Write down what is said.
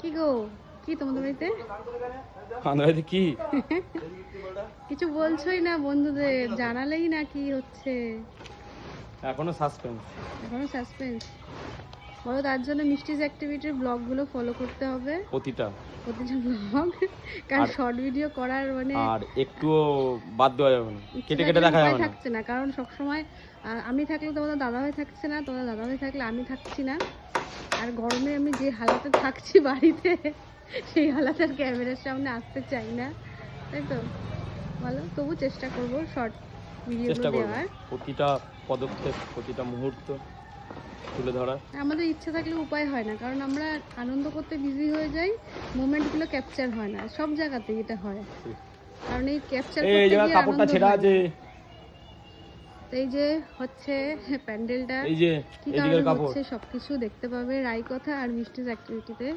কি গো, কি তোমাদের বাড়িতে? আমাদের বাড়িতে কি? কিছু বলছোই না বন্ধুদের, জানালেই না কি হচ্ছে। এখনো সাসপেন্স। এখনো সাসপেন্স? বলো, তার জন্য মিষ্টিজ অ্যাক্টিভিটির ব্লগগুলো ফলো করতে হবে, প্রতিটা ব্লগ। কারণ আর শর্ট ভিডিও করার মানে আর একটুও বাদ দেওয়া যাবে না, কেটে কেটে দেখা যাবে না। থাকছে না, কারণ সবসময় আমি থাকলে তোমাদের দাদাভাই থাকছে না, তোমাদের দাদাভাই থাকলে আমি থাকছি না। আর গরমে আমি যে হালাতে থাকছি বাড়িতে, সেই হালাতে আর ক্যামেরার সামনে আসতে চাই না, তাই তো? বলো, তবু চেষ্টা করবো শর্ট ভিডিওগুলো দেওয়ার। প্রতিটা পদক্ষেপ, প্রতিটা মুহূর্ত তুলে ধরার। আমাদের ইচ্ছা থাকলে উপায় হয় না, কারণ আমরা আনন্দ করতে বিজি হয়ে যাই, মোমেন্টগুলো ক্যাপচার হয় না। সব জায়গাতেই এটা হয়, কারণ এই ক্যাপচার করতে গিয়ে কাপড়টা ছেঁড়া আছে। এই যে হচ্ছে প্যান্ডেলটা এই যে কি কারণে হচ্ছে সবকিছু দেখতে পাবে রাই কথা আর মিষ্টিজ অ্যাক্টিভিটিতে।